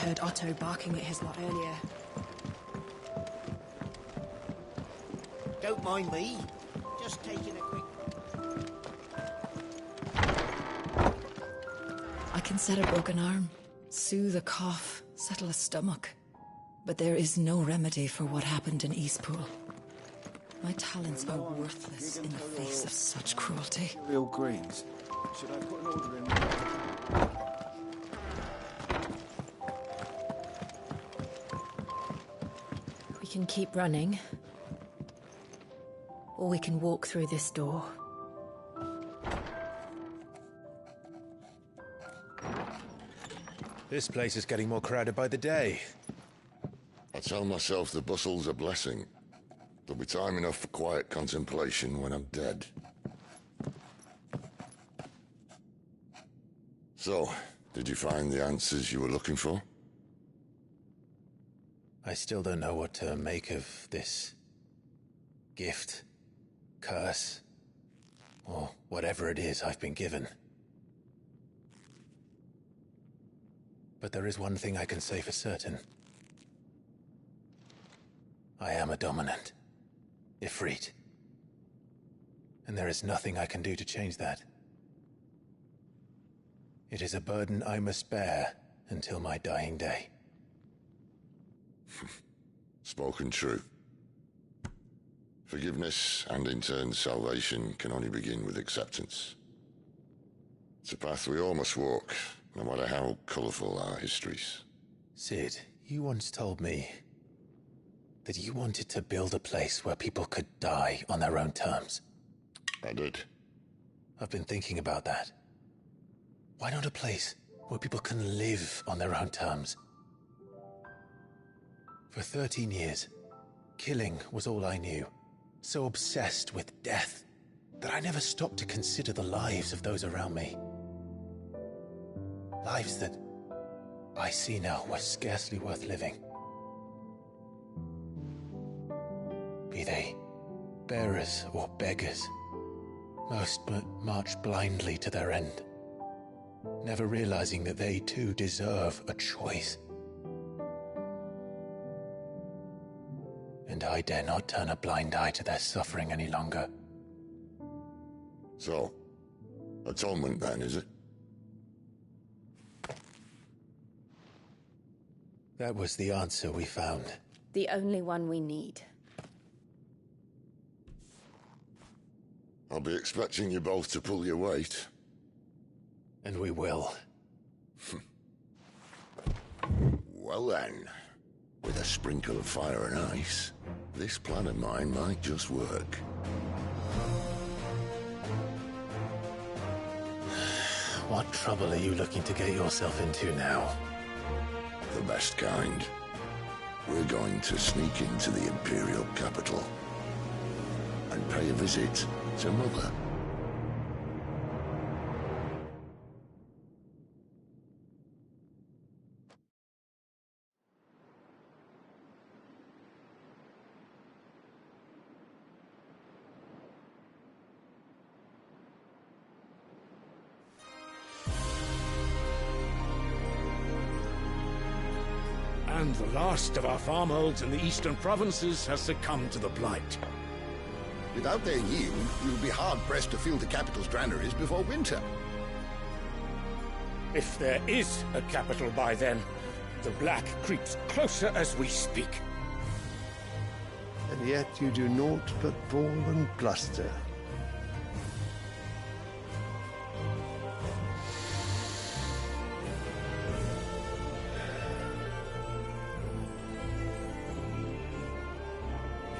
heard Otto barking at his lot earlier. Don't mind me. Just taking a quick... I can set a broken arm, soothe a cough, settle a stomach. But there is no remedy for what happened in Eastpool. My talents are worthless in the face of such cruelty. Real greens. Should I put an order in? We can keep running. Or we can walk through this door. This place is getting more crowded by the day. I tell myself the bustle's a blessing. There'll be time enough for quiet contemplation when I'm dead. So, did you find the answers you were looking for? I still don't know what to make of this gift, curse, or whatever it is I've been given. But there is one thing I can say for certain. I am a dominant, Ifrit. And there is nothing I can do to change that. It is a burden I must bear until my dying day. Spoken true. Forgiveness and in turn salvation can only begin with acceptance. It's a path we all must walk, no matter how colourful our histories. Sid, you once told me that you wanted to build a place where people could die on their own terms. I did. I've been thinking about that. Why not a place where people can live on their own terms? For 13 years, killing was all I knew. So obsessed with death that I never stopped to consider the lives of those around me. Lives that I see now were scarcely worth living. Be they bearers or beggars, most march blindly to their end, never realizing that they too deserve a choice. And I dare not turn a blind eye to their suffering any longer. So, atonement then, is it? That was the answer we found. The only one we need. I'll be expecting you both to pull your weight. And we will. Well then, with a sprinkle of fire and ice, this plan of mine might just work. What trouble are you looking to get yourself into now? The best kind. We're going to sneak into the Imperial capital and pay a visit to Mother. And the last of our farmholds in the eastern provinces has succumbed to the blight. Without their yield, you'll be hard-pressed to fill the capital's granaries before winter. If there is a capital by then, the black creeps closer as we speak. And yet you do naught but bawl and bluster.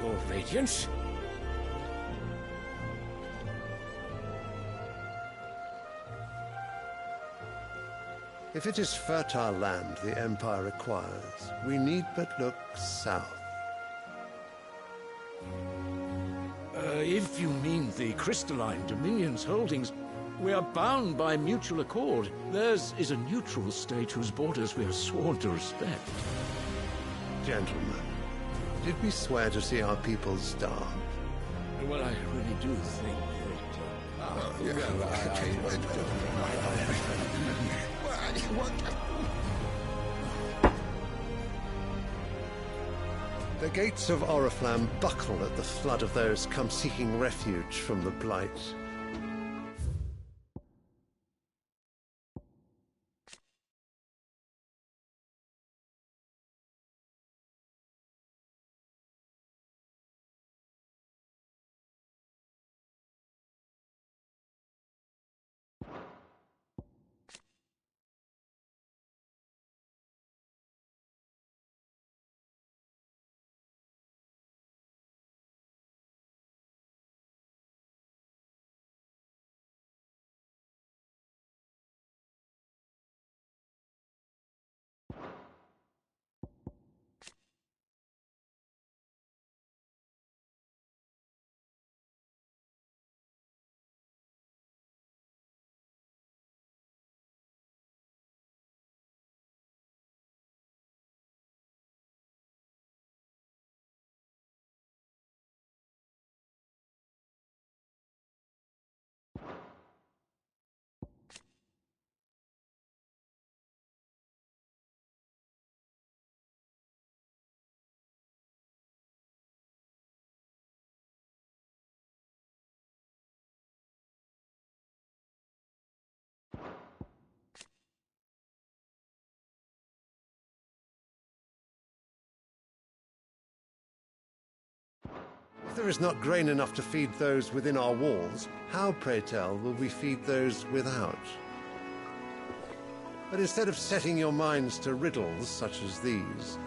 Your Radiance? If it is fertile land the Empire requires, we need but look south. If you mean the crystalline Dominion's holdings, we are bound by mutual accord. Theirs is a neutral state whose borders we have sworn to respect. Gentlemen, did we swear to see our people starve? Well, I really do think that... The gates of Oriflamme buckle at the flood of those come seeking refuge from the Blight. If there is not grain enough to feed those within our walls, how, pray tell, will we feed those without? But instead of setting your minds to riddles such as these,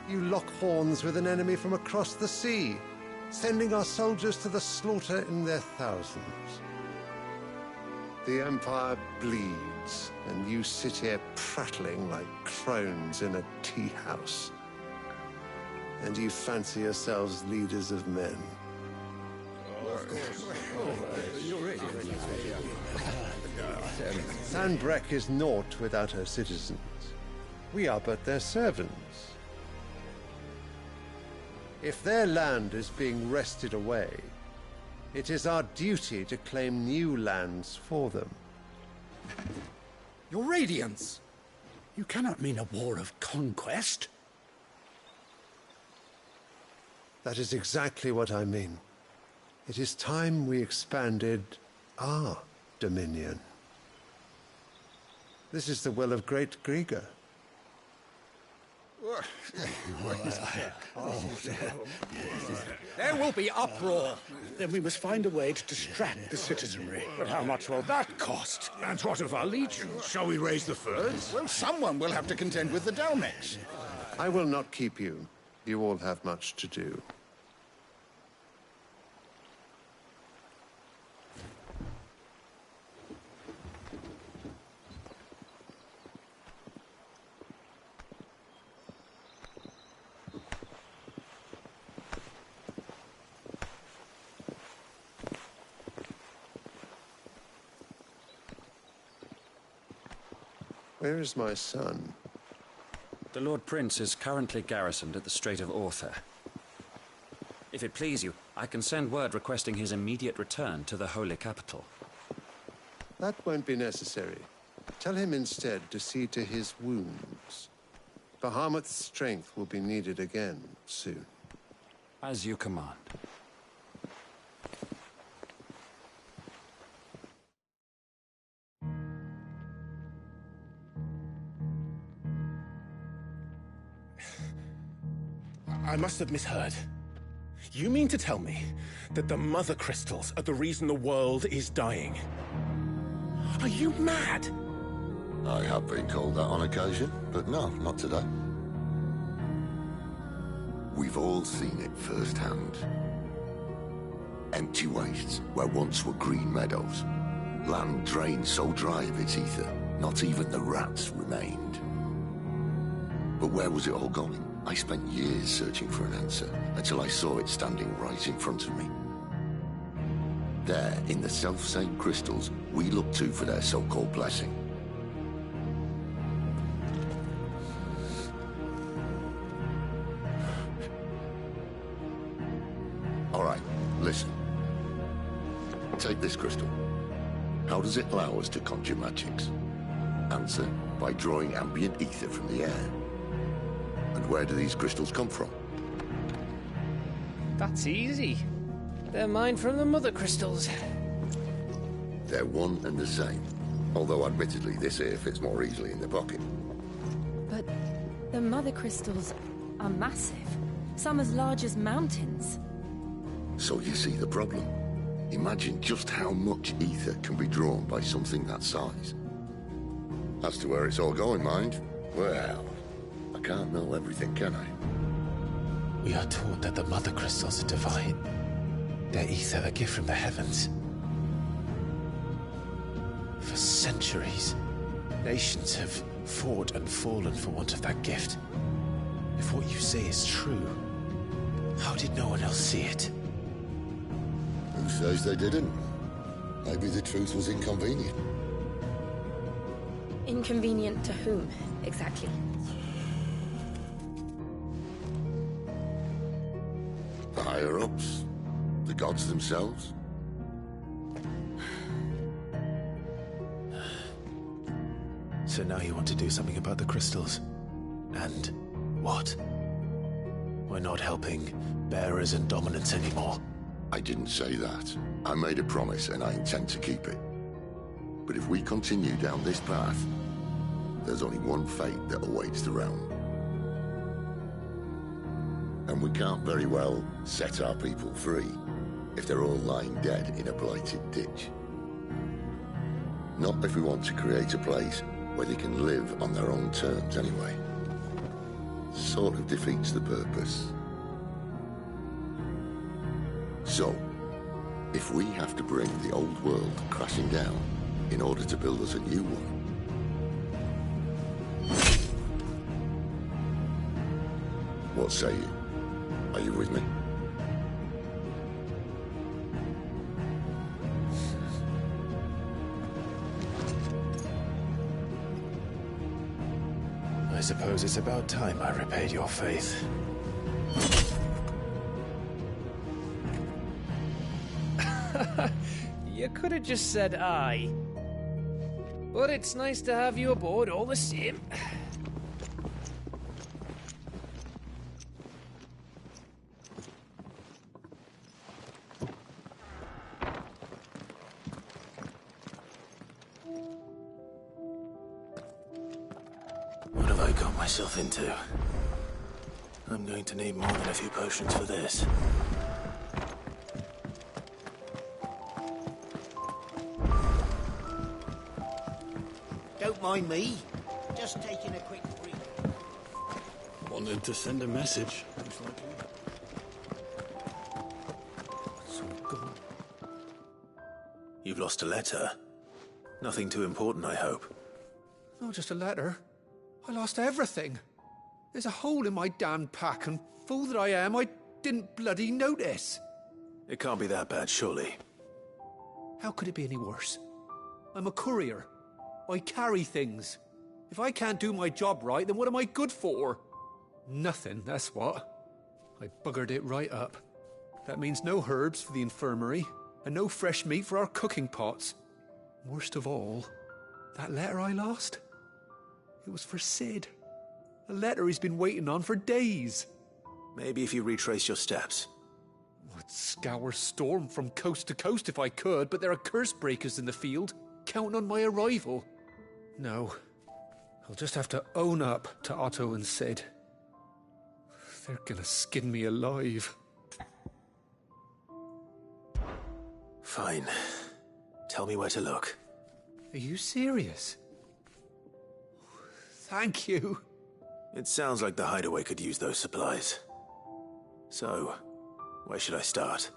you lock horns with an enemy from across the sea, sending our soldiers to the slaughter in their thousands. The Empire bleeds, and you sit here prattling like crones in a tea house. And you fancy yourselves leaders of men. Sanbreque is naught without her citizens. We are but their servants. If their land is being wrested away, it is our duty to claim new lands for them. Your Radiance! You cannot mean a war of conquest. That is exactly what I mean. It is time we expanded our dominion. This is the will of great Grieger. There will be uproar. Then we must find a way to distract the citizenry. But how much will that cost? And what of our legions? Shall we raise the furs? Well, someone will have to contend with the Dalmex. I will not keep you. You all have much to do. Where is my son? The Lord Prince is currently garrisoned at the Strait of Author. If it please you, I can send word requesting his immediate return to the Holy Capital. That won't be necessary. Tell him instead to see to his wounds. Bahamut's strength will be needed again soon. As you command. I must have misheard. You mean to tell me that the Mother Crystals are the reason the world is dying? Are you mad? I have been called that on occasion, but no, not today. We've all seen it firsthand. Empty wastes where once were green meadows. Land drained so dry of its ether, not even the rats remained. But where was it all going? I spent years searching for an answer, until I saw it standing right in front of me. There, in the self-same crystals, we look to for their so-called blessing. All right, listen. Take this crystal. How does it allow us to conjure magics? Answer, by drawing ambient ether from the air. And where do these crystals come from? That's easy. They're mine from the mother crystals. They're one and the same. Although admittedly this here fits more easily in the pocket. But the mother crystals are massive. Some as large as mountains. So you see the problem. Imagine just how much ether can be drawn by something that size. As to where it's all going, mind, well, I can't know everything, can I? We are taught that the mother crystals are divine. Their ether a gift from the heavens. For centuries, nations have fought and fallen for want of that gift. If what you say is true, how did no one else see it? Who says they didn't? Maybe the truth was inconvenient. Inconvenient to whom, exactly? The higher-ups? The gods themselves? So now you want to do something about the crystals. And what? We're not helping bearers and dominants anymore. I didn't say that. I made a promise and I intend to keep it. But if we continue down this path, there's only one fate that awaits the realm. And we can't very well set our people free if they're all lying dead in a blighted ditch. Not if we want to create a place where they can live on their own terms anyway. Sort of defeats the purpose. So, if we have to bring the old world crashing down in order to build us a new one, what say you? Are you with me? I suppose it's about time I repaid your faith. You could have just said aye. But it's nice to have you aboard all the same. What have I got myself into? I'm going to need more than a few potions for this. Don't mind me. Just taking a quick breathe. Wanted to send a message, most likely. It's all gone. You've lost a letter. Nothing too important, I hope. Not just a letter. I lost everything. There's a hole in my damn pack, and fool that I am, I didn't bloody notice. It can't be that bad, surely. How could it be any worse? I'm a courier. I carry things. If I can't do my job right, then what am I good for? Nothing, that's what. I buggered it right up. That means no herbs for the infirmary, and no fresh meat for our cooking pots. Worst of all, that letter I lost? It was for Sid. A letter he's been waiting on for days. Maybe if you retrace your steps. I'd scour Storm from coast to coast if I could, but there are curse breakers in the field, counting on my arrival. No, I'll just have to own up to Otto and Sid. They're gonna skin me alive. Fine. Tell me where to look. Are you serious? Thank you. It sounds like the hideaway could use those supplies. So, where should I start?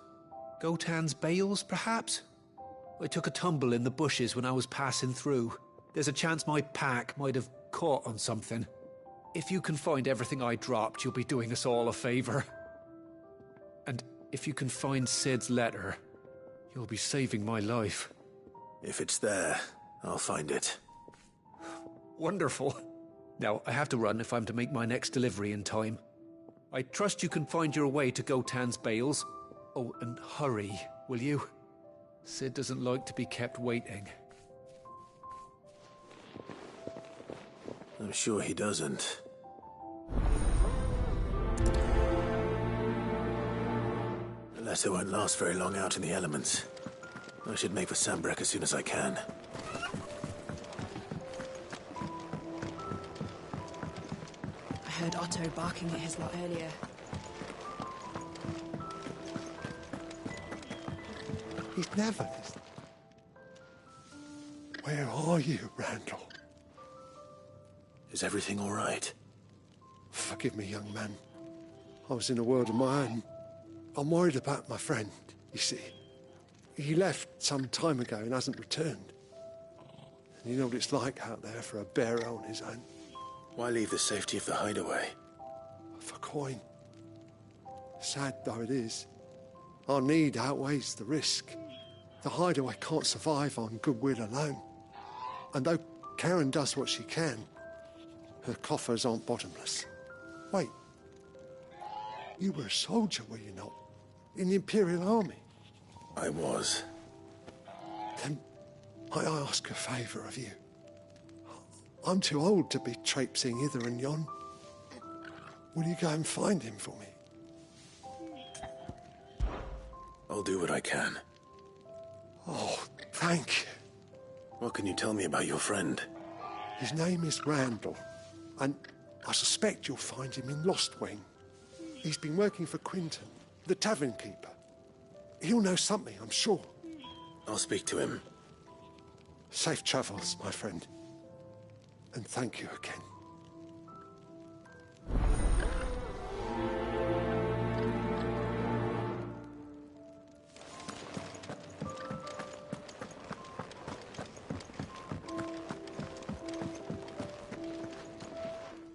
Gotan's bales, perhaps? I took a tumble in the bushes when I was passing through. There's a chance my pack might have caught on something. If you can find everything I dropped, you'll be doing us all a favor. And if you can find Sid's letter, you'll be saving my life. If it's there, I'll find it. Wonderful. Now, I have to run if I'm to make my next delivery in time. I trust you can find your way to Gotan's bales. Oh, and hurry, will you? Sid doesn't like to be kept waiting. I'm sure he doesn't. Unless they won't last very long out in the elements. I should make for Sambrek as soon as I can. I heard Otto barking at his lot earlier. He's never listened. Where are you, Randall? Is everything all right? Forgive me, young man. I was in a world of my own. I'm worried about my friend, you see. He left some time ago and hasn't returned. And you know what it's like out there for a bearer on his own. Why leave the safety of the hideaway? For coin. Sad though it is, our need outweighs the risk. The hideaway can't survive on goodwill alone. And though Karen does what she can, her coffers aren't bottomless. Wait. You were a soldier, were you not? In the Imperial Army? I was. Then might I ask a favour of you? I'm too old to be traipsing hither and yon. Will you go and find him for me? I'll do what I can. Oh, thank you. What can you tell me about your friend? His name is Randall, and I suspect you'll find him in Lost Wing. He's been working for Quinton, the tavern keeper. He'll know something, I'm sure. I'll speak to him. Safe travels, my friend. And thank you again.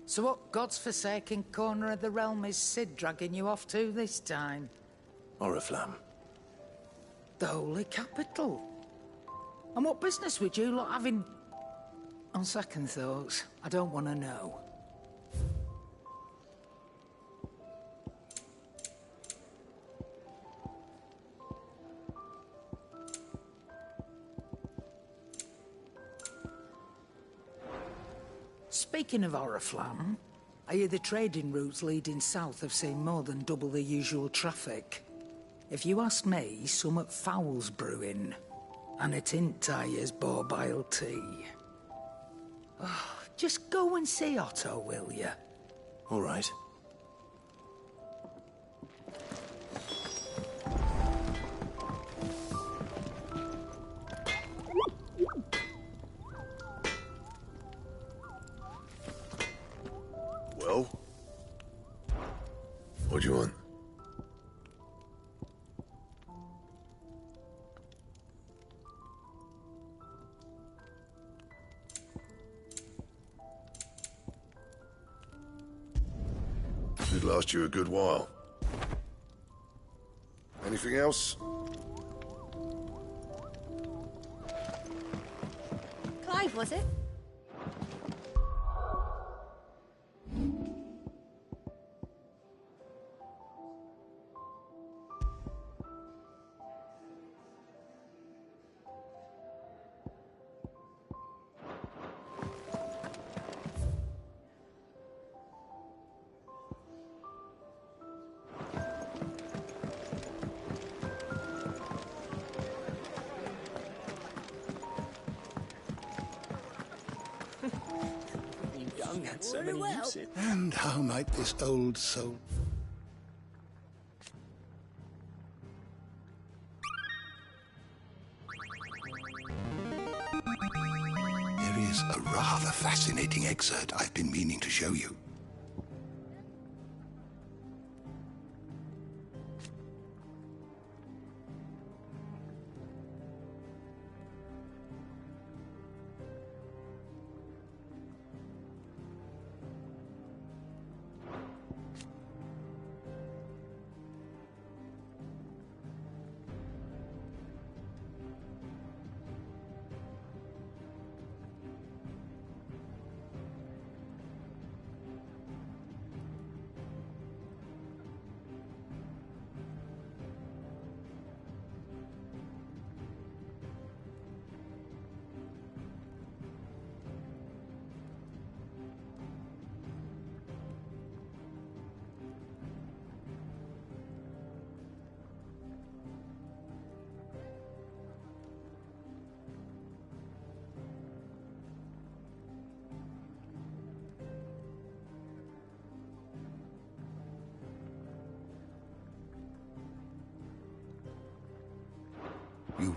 So what God's forsaken corner of the realm is Sid dragging you off to this time? Oriflamme. The Holy Capital. And what business would you lot having... On second thoughts, I don't want to know. Speaking of Oriflamme, I hear the trading routes leading south have seen more than double the usual traffic. If you ask me, summat foul's brewing. And it ain't Tyre's borbile tea. Oh, just go and see Otto, will you? All right. Well? What do you want? Should last you a good while. Anything else? Clive, was it? So many uses. And how might this old soul... There is a rather fascinating excerpt I've been meaning to show you.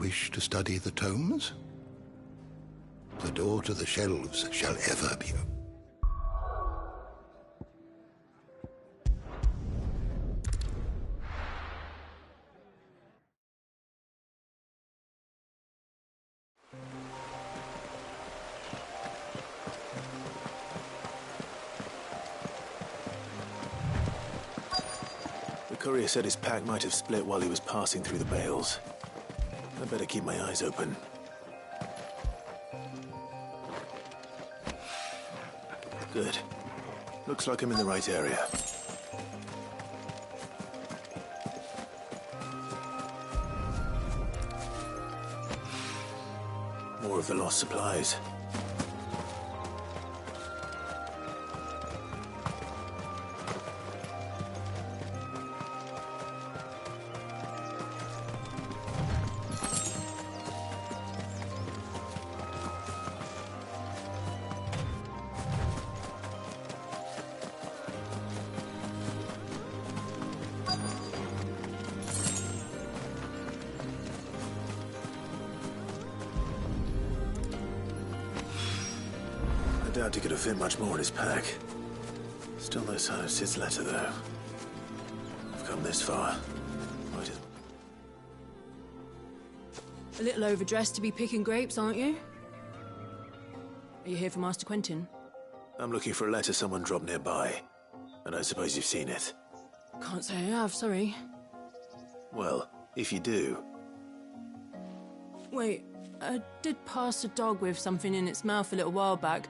wish to study the tomes? The door to the shelves shall ever be open. The courier said his pack might have split while he was passing through the bales. I better keep my eyes open. Good. Looks like I'm in the right area. More of the lost supplies. I doubt he could have fit much more in his pack. Still no sign of Sid's letter, though. I've come this far. Might as... A little overdressed to be picking grapes, aren't you? Are you here for Master Quentin? I'm looking for a letter someone dropped nearby. And I suppose you've seen it. Can't say I have, sorry. Well, if you do... Wait, I did pass a dog with something in its mouth a little while back.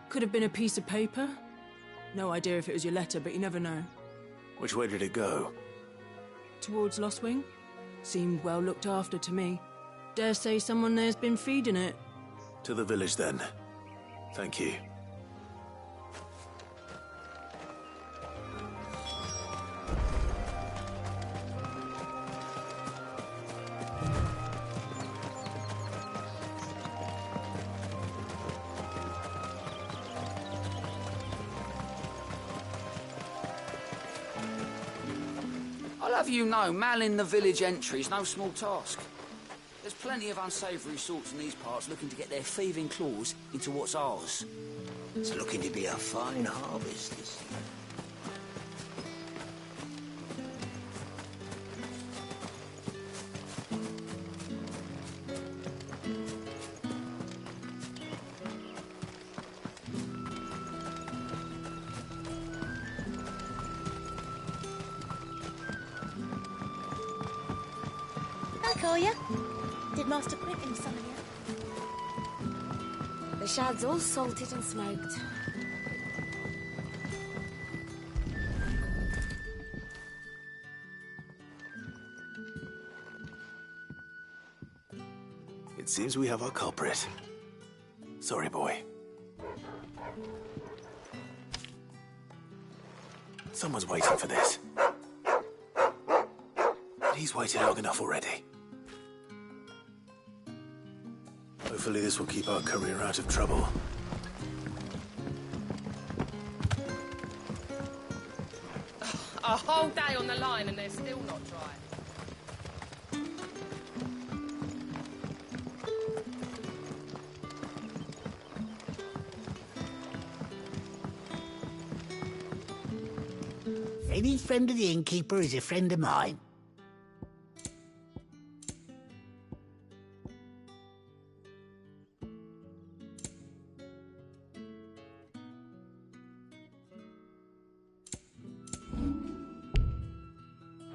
Could have been a piece of paper. No idea if it was your letter, but you never know. Which way did it go? Towards Lostwing. Seemed well looked after to me. Dare say someone there's been feeding it. To the village, then. Thank you. I'll have you know, manning the village entry is no small task. There's plenty of unsavoury sorts in these parts looking to get their thieving claws into what's ours. It's looking to be a fine harvest this year. Hi, Collier. Did Master Quentin summon you? The shad's all salted and smoked. It seems we have our culprit. Sorry, boy. Someone's waiting for this. He's waited long enough already. Hopefully this will keep our courier out of trouble. A whole day on the line and they're still not dry. Any friend of the innkeeper is a friend of mine.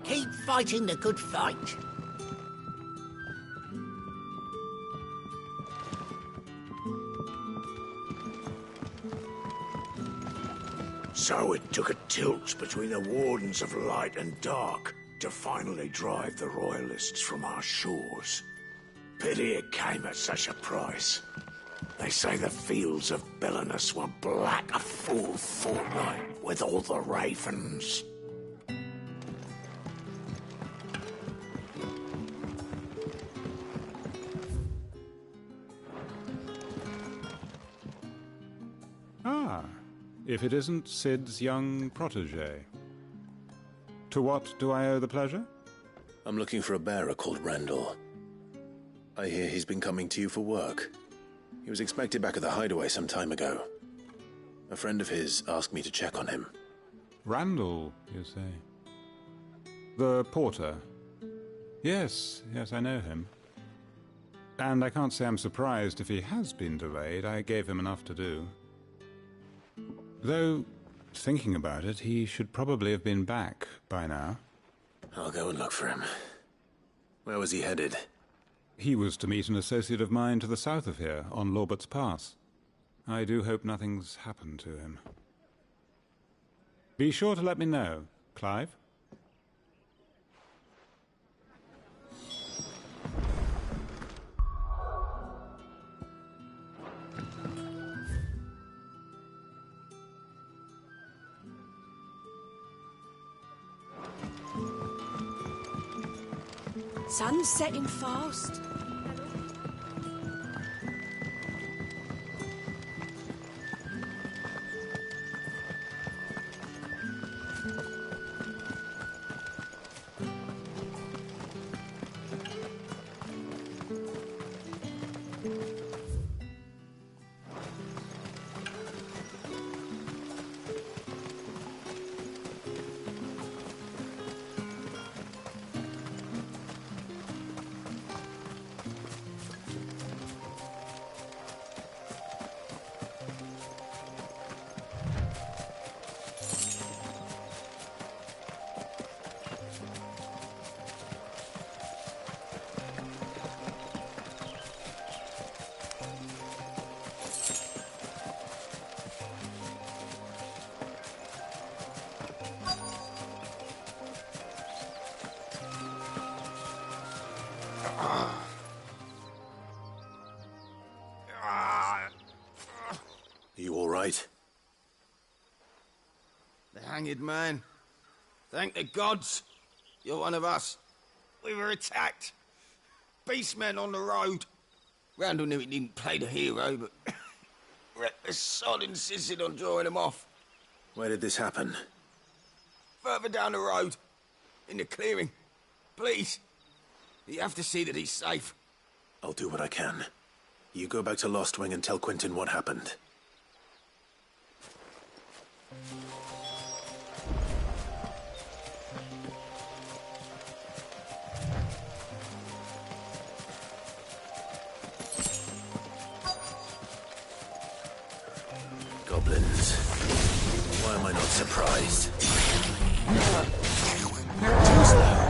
Keep fighting the good fight. So it took a tilt between the Wardens of Light and Dark to finally drive the Royalists from our shores. Pity it came at such a price. They say the fields of Belenus were black a full fortnight with all the ravens. Ah, if it isn't Sid's young protege. To what do I owe the pleasure? I'm looking for a bearer called Randall. I hear he's been coming to you for work. He was expected back at the hideaway some time ago. A friend of his asked me to check on him. Randall, you say? The porter? Yes, I know him. And I can't say I'm surprised if he has been delayed. I gave him enough to do. Though, thinking about it, he should probably have been back by now. I'll go and look for him. Where was he headed? He was to meet an associate of mine to the south of here, on Lorbert's Pass. I do hope nothing's happened to him. Be sure to let me know, Clive. Sun's setting fast. You all right? The hanged man. Thank the gods. You're one of us. We were attacked. Beastmen on the road. Randall knew he didn't play the hero, but the sod insisted on drawing him off. Where did this happen? Further down the road. In the clearing. Please. You have to see that he's safe. I'll do what I can. You go back to Lost Wing and tell Quentin what happened. Goblins. Why am I not surprised? Too slow.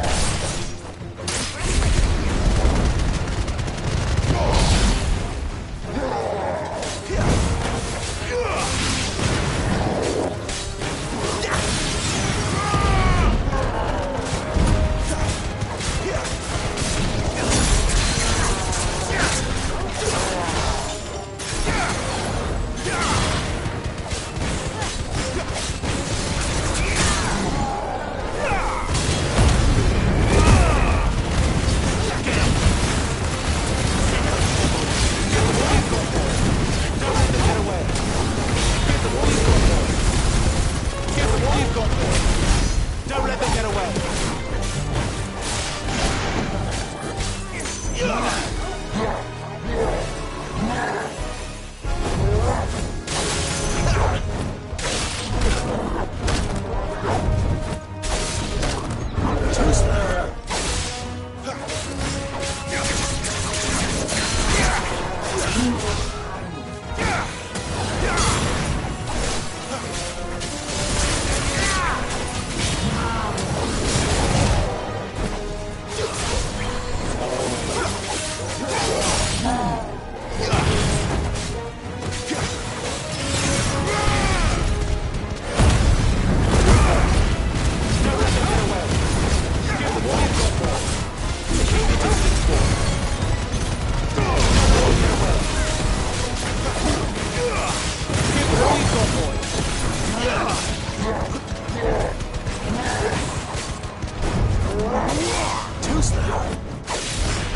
Too slow.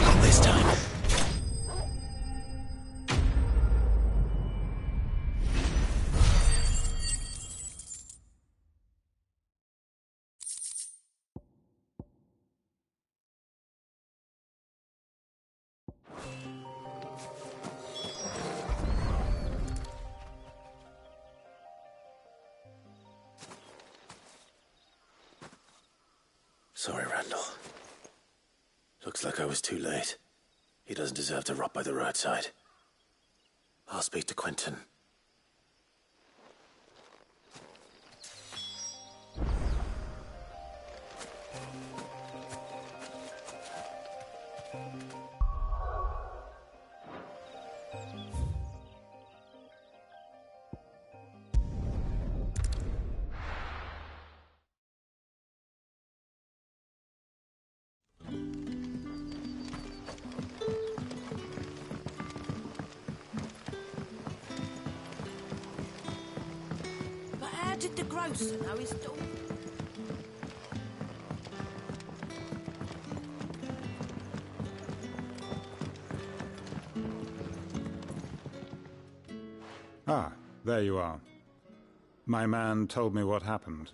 Not this time. Sorry, Randall. Looks like I was too late. He doesn't deserve to rot by the roadside. I'll speak to Quentin. Did the grocer know his daughter? Ah, there you are. My man told me what happened.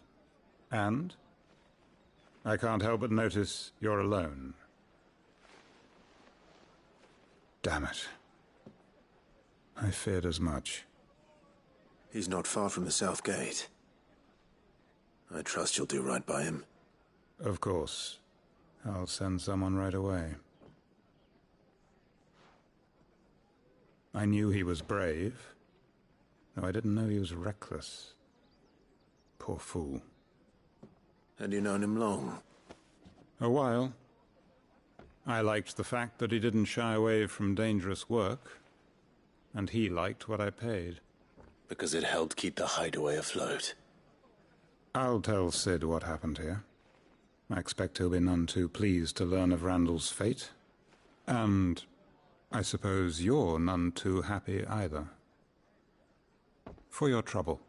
And? I can't help but notice you're alone. Damn it. I feared as much. He's not far from the South Gate. I trust you'll do right by him. Of course. I'll send someone right away. I knew he was brave, though I didn't know he was reckless. Poor fool. Had you known him long? A while. I liked the fact that he didn't shy away from dangerous work, and he liked what I paid. Because it helped keep the hideaway afloat. I'll tell Sid what happened here. I expect he'll be none too pleased to learn of Randall's fate. And I suppose you're none too happy either. For your trouble.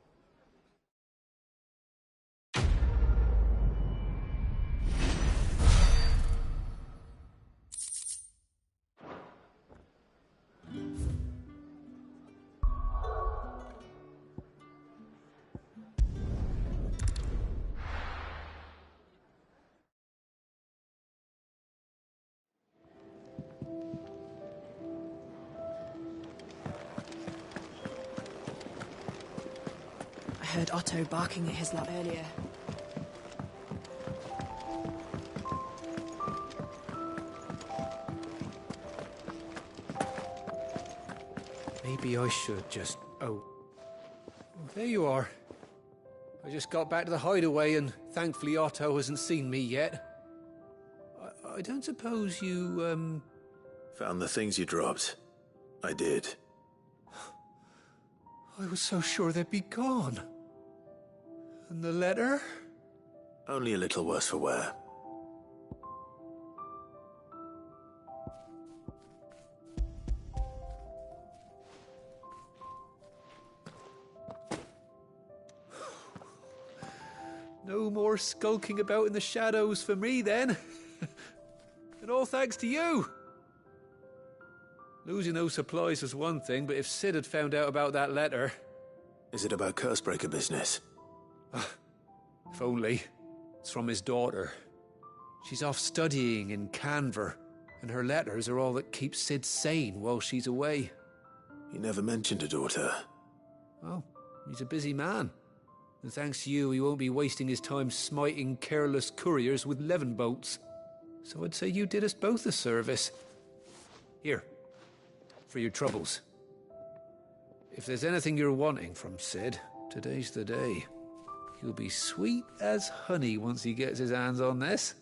I heard Otto barking at his lot earlier. Maybe I should just... Oh, there you are. I just got back to the hideaway and thankfully Otto hasn't seen me yet. I don't suppose you, Found the things you dropped. I did. I was so sure they'd be gone. And the letter? Only a little worse for wear. No more skulking about in the shadows for me, then. And all thanks to you. Losing those supplies was one thing, but if Sid had found out about that letter... Is it about Cursebreaker business? If only. It's from his daughter. She's off studying in Canver, and her letters are all that keeps Sid sane while she's away. He never mentioned a daughter. Oh, he's a busy man. And thanks to you, he won't be wasting his time smiting careless couriers with levin bolts. So I'd say you did us both a service. Here, for your troubles. If there's anything you're wanting from Sid, today's the day. He'll be sweet as honey once he gets his hands on this.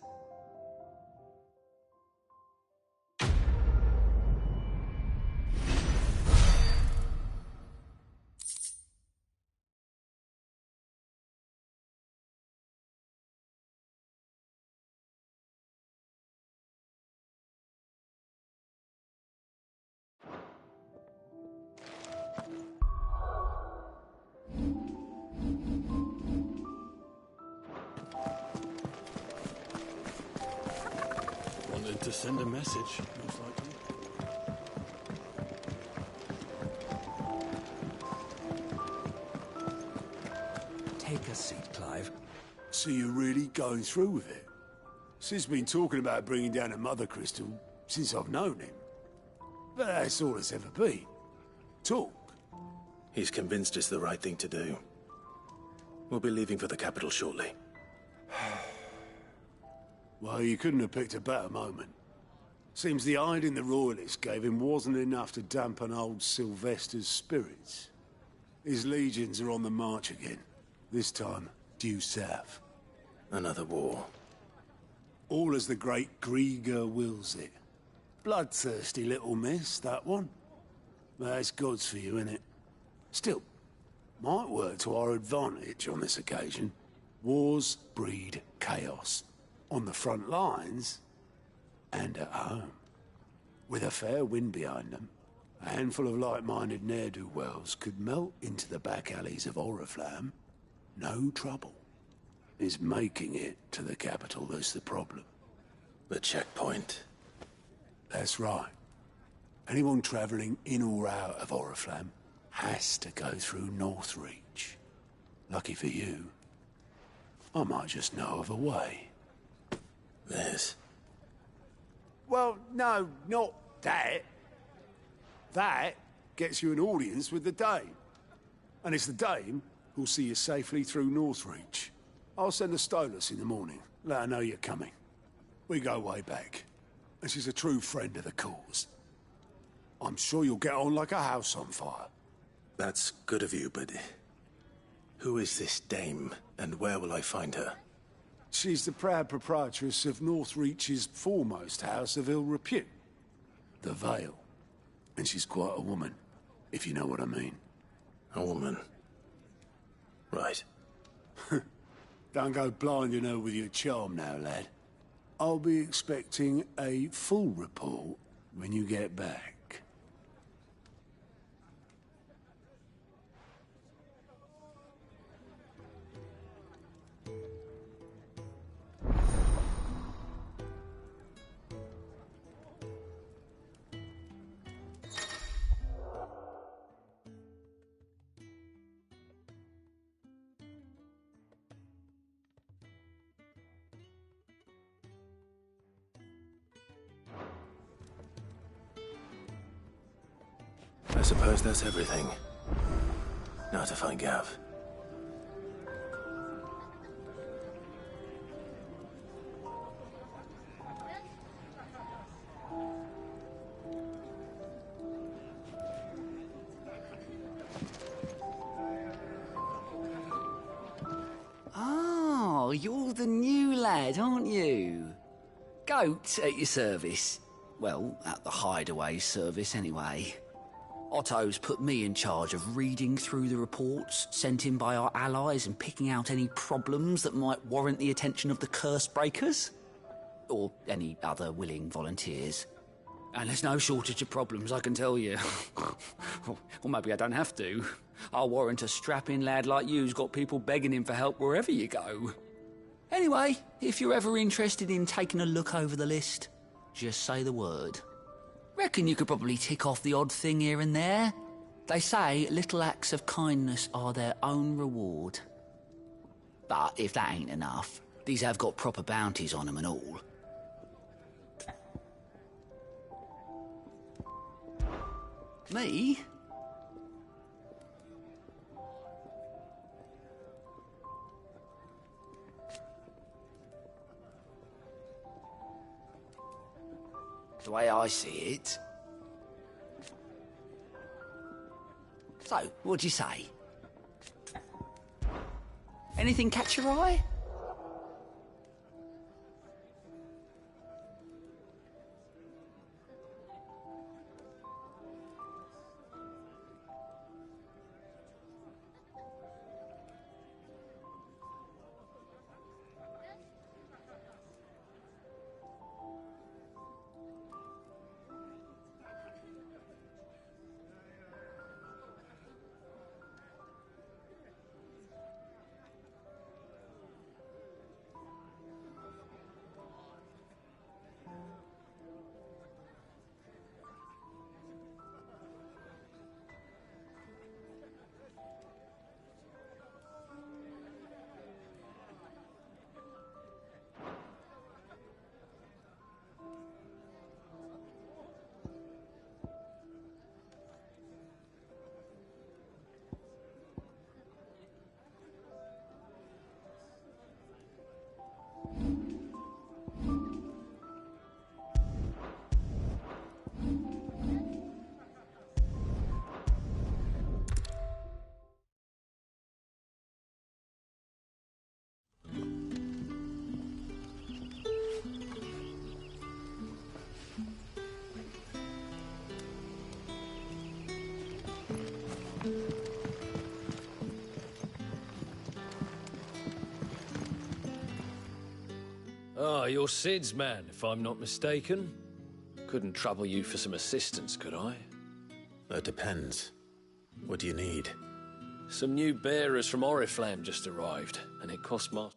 To send a message, most likely. Take a seat, Clive. So you're really going through with it? Sid's been talking about bringing down a mother crystal since I've known him. But that's all it's ever been. Talk. He's convinced it's the right thing to do. We'll be leaving for the capital shortly. Well, you couldn't have picked a better moment. Seems the hiding the royalists gave him wasn't enough to dampen old Sylvester's spirits. His legions are on the march again, this time due south. Another war. All as the great Grieger wills it. Bloodthirsty little miss, that one. That's God's for you, innit? Still, might work to our advantage on this occasion. Wars breed chaos. On the front lines, and at home. With a fair wind behind them, a handful of like-minded ne'er-do-wells could melt into the back alleys of Oriflamme. No trouble. It's making it to the capital that's the problem. The checkpoint. That's right. Anyone travelling in or out of Oriflamme has to go through Northreach. Lucky for you, I might just know of a way. This? Well, no, not that. That gets you an audience with the Dame. And it's the Dame who'll see you safely through Northreach. I'll send the Stolas in the morning. Let her know you're coming. We go way back. And she's a true friend of the cause. I'm sure you'll get on like a house on fire. That's good of you, but... who is this Dame, and where will I find her? She's the proud proprietress of Northreach's foremost house of ill repute, the Vale. And she's quite a woman, if you know what I mean. A woman? Right. Don't go blinding her with your charm now, lad. I'll be expecting a full report when you get back. I suppose that's everything. Now to find Gav. Oh, you're the new lad, aren't you? Goat at your service. Well, at the hideaway service, anyway. Otto's put me in charge of reading through the reports sent in by our allies and picking out any problems that might warrant the attention of the curse breakers. Or any other willing volunteers. And there's no shortage of problems, I can tell you. Or maybe I don't have to. I'll warrant a strapping lad like you's got people begging him for help wherever you go. Anyway, if you're ever interested in taking a look over the list, just say the word. Reckon you could probably tick off the odd thing here and there. They say little acts of kindness are their own reward. But if that ain't enough, these have got proper bounties on them and all. Me? The way I see it. So, what'd you say? Anything catch your eye? Ah, you're Sid's man, if I'm not mistaken. Couldn't trouble you for some assistance, could I? That depends. What do you need? Some new bearers from Oriflamme just arrived, and it cost Master...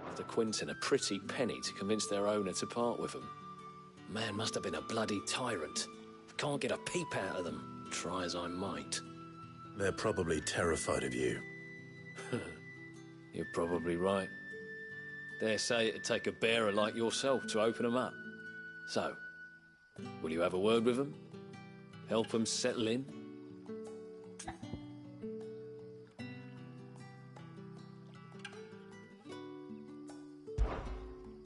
After Quinton a pretty penny to convince their owner to part with them. Man must have been a bloody tyrant. Can't get a peep out of them, try as I might. They're probably terrified of you. You're probably right. Dare say it'd take a bearer like yourself to open them up. So, will you have a word with them? Help them settle in?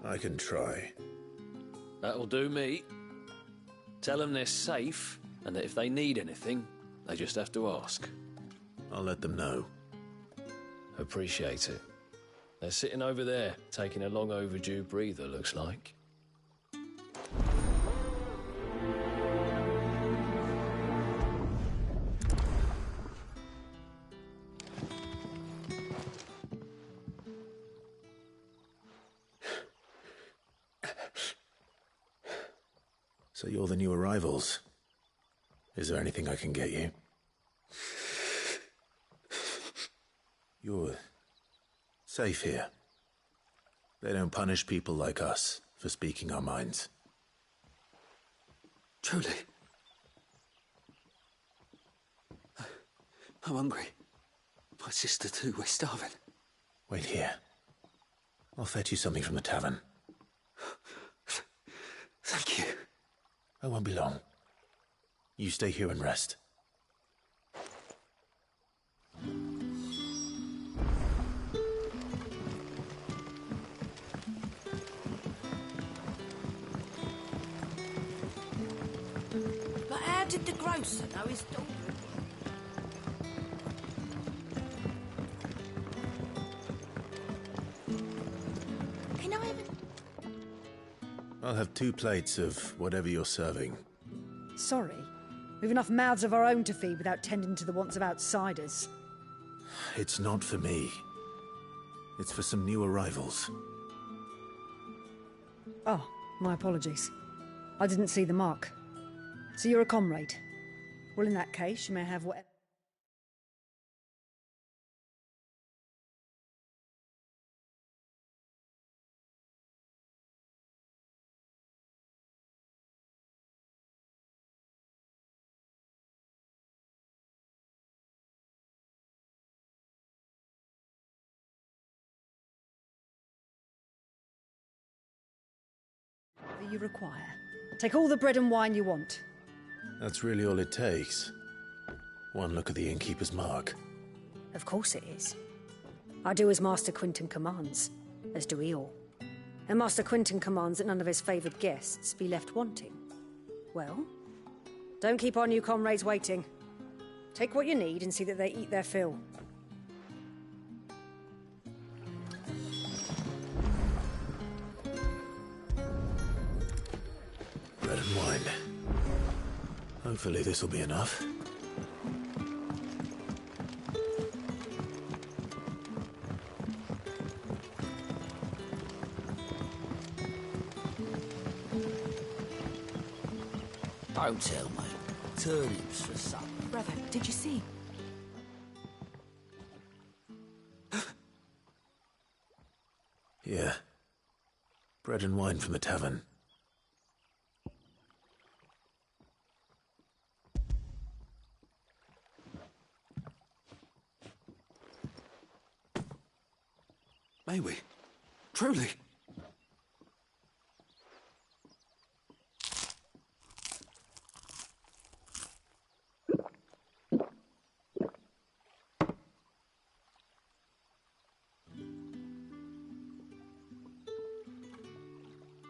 I can try. That'll do me. Tell them they're safe, and that if they need anything, they just have to ask. I'll let them know. Appreciate it. They're sitting over there, taking a long overdue breather, looks like. So you're the new arrivals. Is there anything I can get you? You're safe here. They don't punish people like us for speaking our minds. Truly. I'm hungry. My sister too, we're starving. Wait here. I'll fetch you something from the tavern. Thank you. I won't be long. You stay here and rest. But how did the grocer know his daughter? Can I have it? I'll have 2 plates of whatever you're serving. Sorry. We've enough mouths of our own to feed without tending to the wants of outsiders. It's not for me. It's for some new arrivals. Oh, my apologies. I didn't see the mark. So you're a comrade? Well, in that case, you may have whatever... you require. Take all the bread and wine you want. That's really all it takes. One look at the innkeeper's mark. Of course it is. I do as Master Quinton commands, as do we all. And Master Quinton commands that none of his favoured guests be left wanting. Well, don't keep our new comrades waiting. Take what you need and see that they eat their fill. Bread and wine. Hopefully this will be enough. Don't tell me. Turnips for supper. Brother, did you see? Yeah. Bread and wine from the tavern. May we? Truly?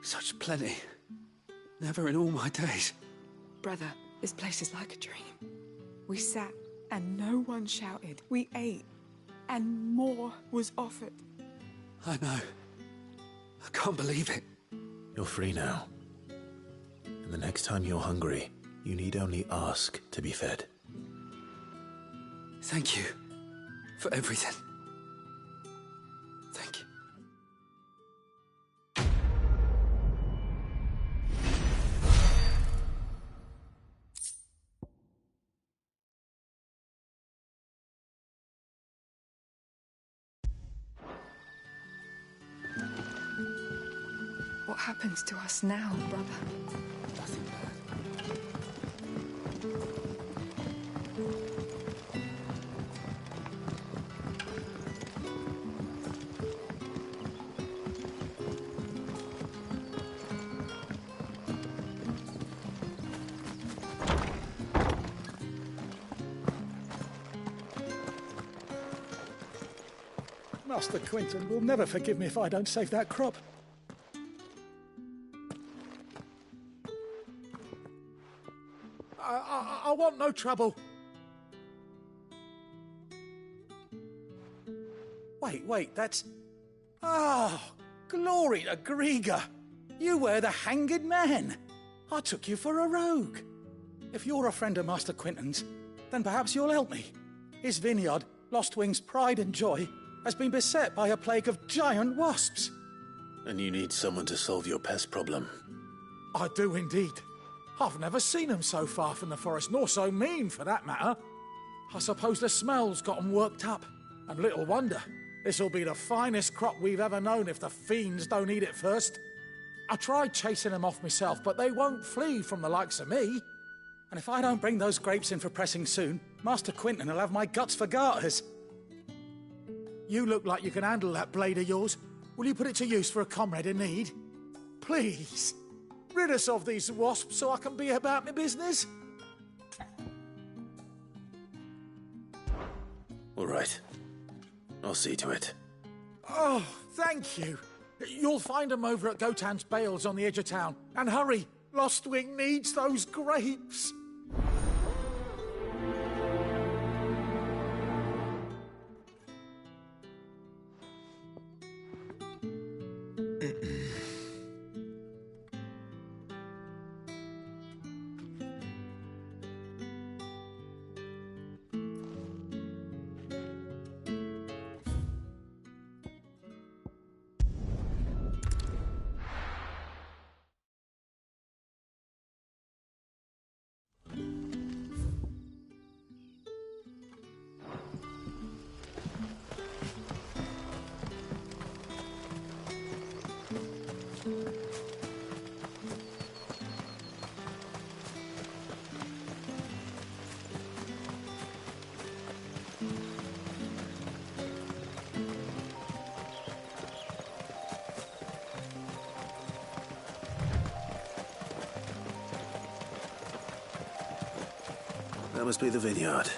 Such plenty. Never in all my days. Brother, this place is like a dream. We sat and no one shouted. We ate and more was offered. I know. I can't believe it. You're free now. And the next time you're hungry, you need only ask to be fed. Thank you for everything. Thank you. What happens to us now, brother? Nothing bad. Master Quinton will never forgive me if I don't save that crop. I want no trouble. Wait, that's... Oh, glory to Grieger. You were the hanged man. I took you for a rogue. If you're a friend of Master Quinton's, then perhaps you'll help me. His vineyard, Lostwing's pride and joy, has been beset by a plague of giant wasps. And you need someone to solve your pest problem. I do indeed. I've never seen them so far from the forest, nor so mean, for that matter. I suppose the smell's got them worked up. And little wonder. This'll be the finest crop we've ever known if the fiends don't eat it first. I tried chasing them off myself, but they won't flee from the likes of me. And if I don't bring those grapes in for pressing soon, Master Quinton will have my guts for garters. You look like you can handle that blade of yours. Will you put it to use for a comrade in need? Please. Rid us of these wasps so I can be about my business. All right. I'll see to it. Oh, thank you. You'll find them over at Gotan's Bales on the edge of town. And hurry, Lostwing needs those grapes. That must be the vineyard.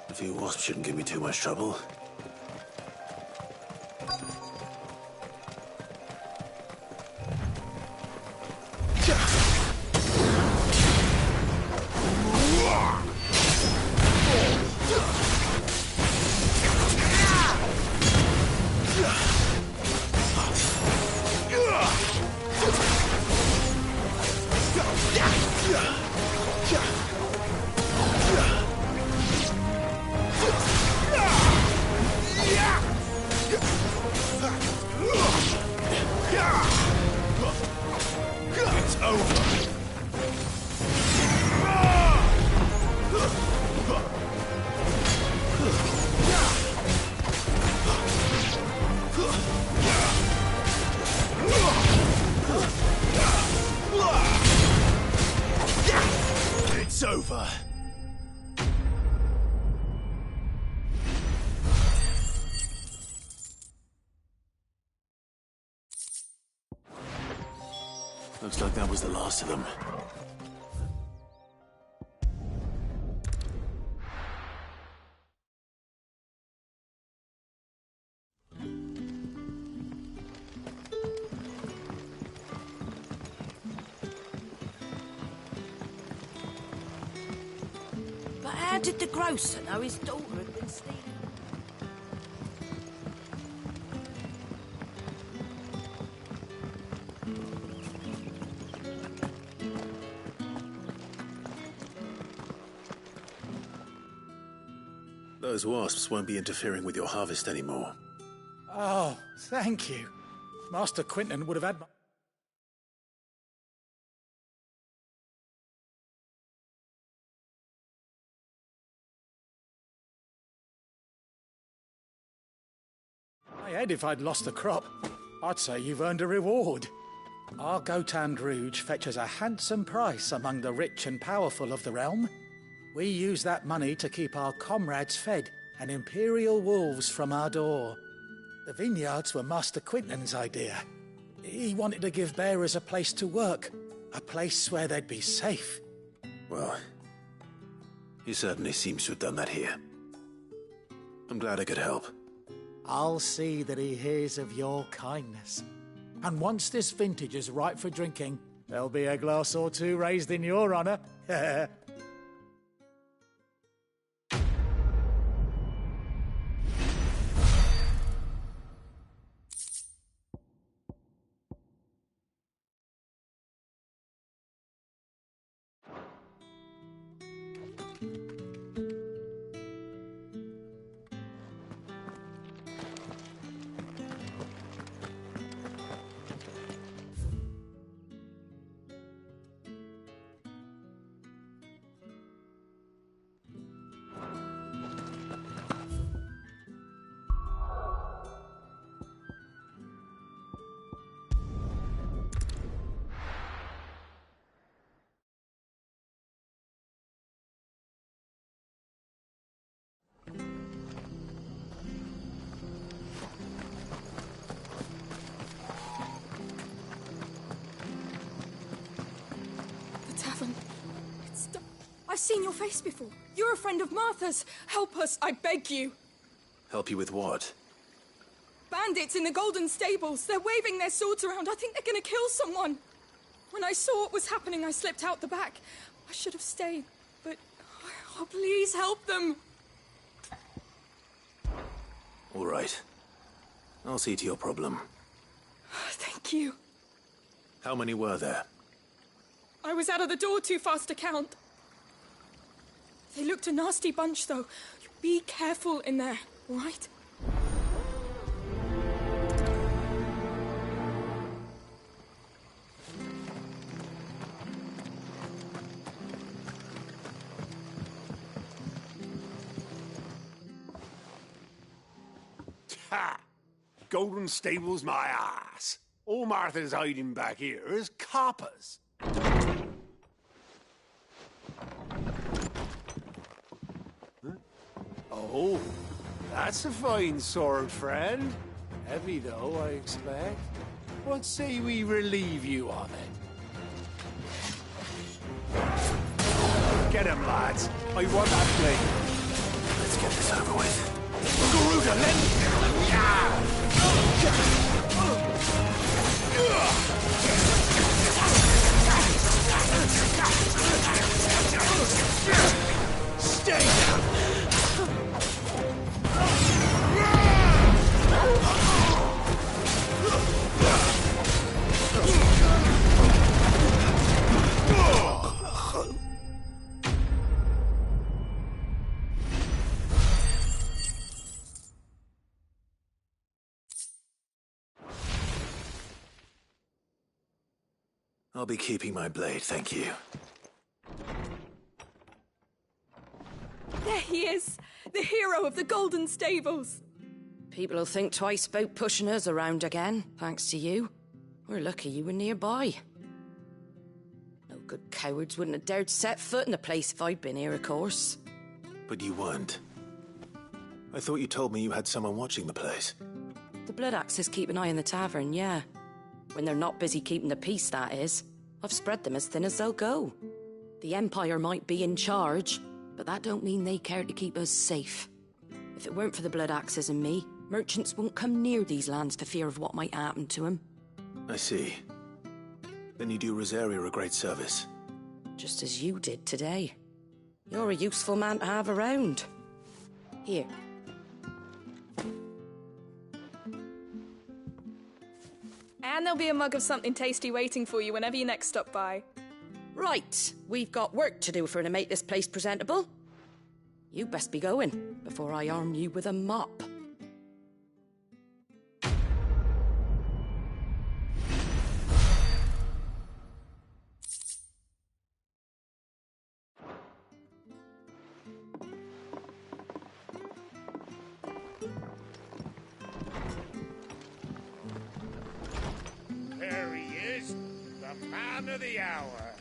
A few wasps shouldn't give me too much trouble. It's over. Looks like that was the last of them. But how did the grocer know his daughter had been stealing? Those wasps won't be interfering with your harvest anymore. Oh, thank you. Master Quinton would have had... my head if I'd lost the crop. I'd say you've earned a reward. Our Gotand Rouge fetches a handsome price among the rich and powerful of the realm. We use that money to keep our comrades fed and imperial wolves from our door. The vineyards were Master Quinton's idea. He wanted to give bearers a place to work, a place where they'd be safe. Well, he certainly seems to have done that here. I'm glad I could help. I'll see that he hears of your kindness. And once this vintage is ripe for drinking, there'll be a glass or two raised in your honor. I've seen your face before. You're a friend of Martha's. Help us, I beg you. Help you with what? Bandits in the Golden Stables. They're waving their swords around. I think they're going to kill someone. When I saw what was happening, I slipped out the back. I should have stayed, but... oh, please help them. All right. I'll see to your problem. Thank you. How many were there? I was out of the door too fast to count. They looked a nasty bunch, though. Be careful in there, all right? Ha! Golden Stables, my ass. All Martha's hiding back here is coppers. Oh, that's a fine sword, friend. Heavy, though, I expect. What say we relieve you of it? Get him, lads. I want that blade. Let's get this over with. Garuda, stay down! I'll be keeping my blade, thank you. There he is, the hero of the Golden Stables. People will think twice about pushing us around again, thanks to you. We're lucky you were nearby. No Good cowards wouldn't have dared set foot in the place if I'd been here, of course. But you weren't. I thought you told me you had someone watching the place. The Blood Axes keep an eye on the tavern, yeah. When they're not busy keeping the peace, that is. I've spread them as thin as they'll go. The Empire might be in charge, but that don't mean they care to keep us safe. If it weren't for the Blood Axes and me, merchants wouldn't come near these lands for fear of what might happen to them. I see. Then you do Rosaria a great service. Just as you did today. You're a useful man to have around. Here. And there'll be a mug of something tasty waiting for you whenever you next stop by. Right, we've got work to do if we're to make this place presentable. You best be going, before I arm you with a mop. There he is, the man of the hour.